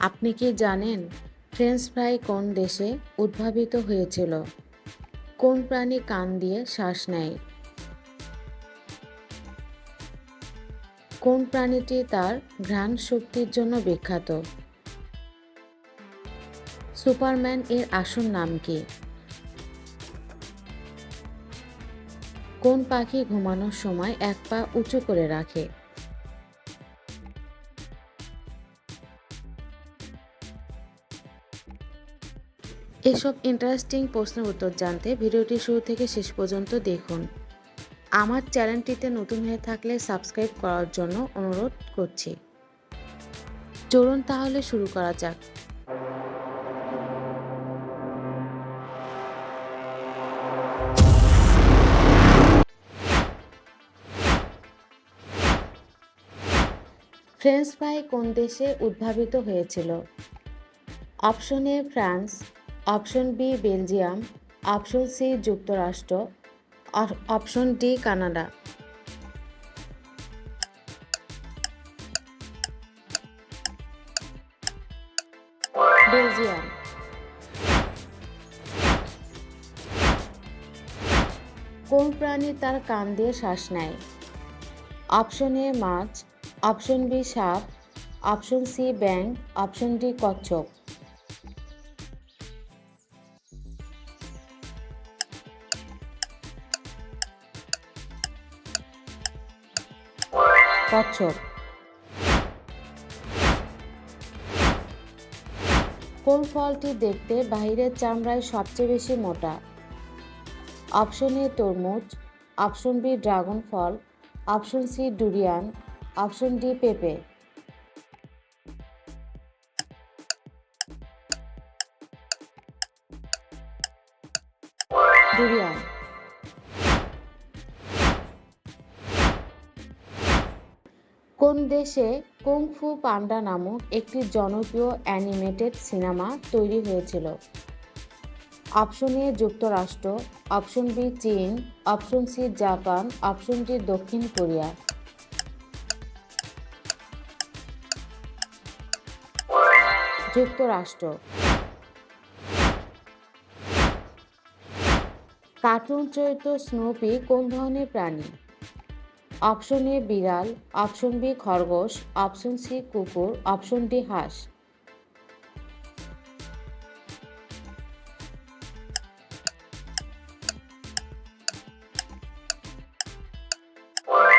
আপনি কি জানেন ফ্রেঞ্চ ফ্রাই কোন দেশে উদ্ভাবিত হয়েছিল? কোন প্রাণী কান দিয়ে শ্বাস নেয়? কোন প্রাণীটি তার ঘ্রাণ শক্তির জন্য বিখ্যাত? সুপারম্যান এর আসল নাম কি? কোন পাখি ঘুমানোর সময় এক পা উঁচু করে রাখে? এসব ইন্টারেস্টিং প্রশ্নের উত্তর জানতে ভিডিওটি শুরু থেকে শেষ পর্যন্ত দেখুন। আমার চ্যানেলটিতে নতুন হয়ে থাকলে সাবস্ক্রাইব করার জন্য অনুরোধ করছি। চলুন তাহলে শুরু করা যাক। ফ্রেঞ্চ ফ্রাই কোন দেশে উদ্ভাবিত হয়েছিল? Option A France, option B Belgium, option C যুক্তরাষ্ট্র, অপশন ডি কানাডা। বেলজিয়াম। কোন প্রাণী তার কান দিয়ে শ্বাস নেয়? অপশন এ মাছ, অপশন বি সাপ, অপশন সি ব্যাঙ, অপশন ডি কচ্ছপ। কচ্ছপ। কোন ফলটি দেখতে বাহিরের চামড়ায় সবচেয়ে বেশি মোটা? অপশন এ তরমুজ, অপশন বি ড্রাগন ফল, option C durian, option D পেঁপে। ডুরিয়ান। কোন দেশে কুং-ফু পান্ডা নামক একটি জনপ্রিয় অ্যানিমেটেড সিনেমা তৈরি হয়েছিল? অপশন এ যুক্তরাষ্ট্র, অপশন বি চীন, option C Japan, option D দক্ষিণ কোরিয়া। যুক্তরাষ্ট্র। কার্টুন চরিত্র স্নুপি কোন ধরনের প্রাণী? অপশন এ বিড়াল, অপশন বি খরগোশ, অপশন সি কুকুর, অপশন ডি হাঁস।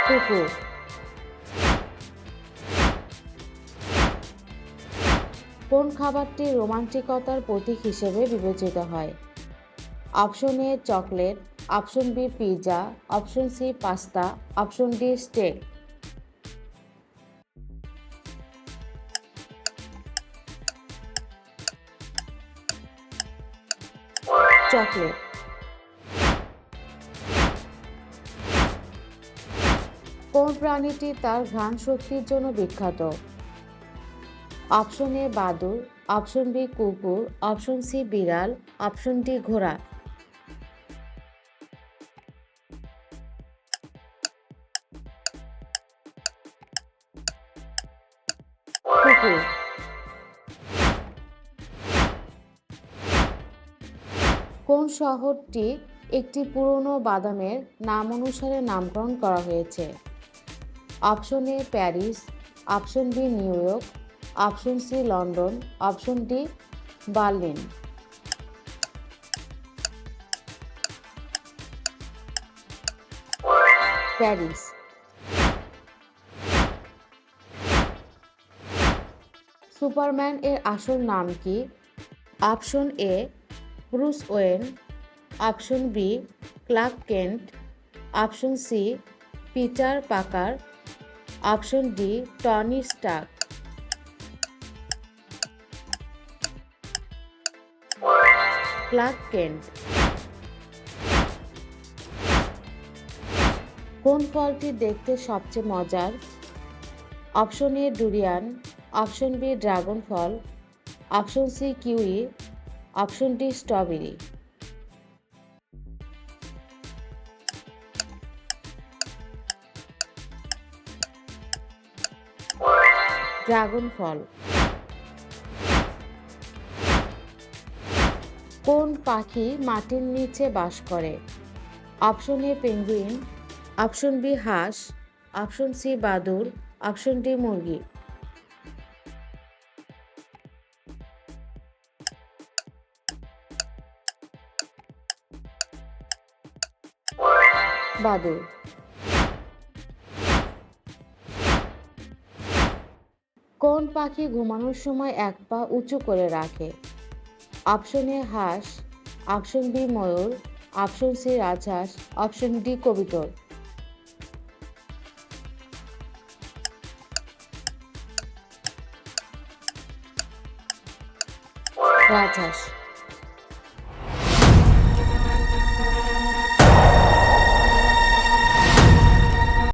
কুকুর। কোন খাবারটি রোমান্টিকতার প্রতীক হিসেবে বিবেচিত হয়? Option A chocolate, option B pizza, option C pasta, option D steak. Chocolate. কোন প্রাণীটি তার ঘ্রাণ শক্তির জন্য বিখ্যাত? অপশন এ বাদুড়, অপশন বি কুকুর, অপশন সি বিড়াল, অপশন ডি ঘোড়া। কুকুর। কোন শহরটি একটি পুরনো বাদামের নাম অনুসারে নামকরণ করা হয়েছে? Option A Paris, option B New York, option C London, option D Berlin. Paris. Superman এর আসল নাম কি? Option A Bruce Wayne, option B Clark Kent, option C Peter Parker, option D Tony Stark. Clark Kent. কোন ফলটি দেখতে সবচেয়ে মজার? Option A durian, option B dragon ফল, option C kiwi, option D strawberry. Dragon ফল। কোন পাখি মাটির নিচে বাস করে? Option A penguin, option B হাঁস, অপশন সি বাদুড়, অপশন ডি মুরগি। বাদুড়। কোন পাখি ঘুমানোর সময় এক পা উঁচু করে রাখে? অপশন এ হাঁস, অপশন বি ময়ূর, অপশন সি রাজহাঁস, অপশন ডি কবুতর। রাজহাঁস।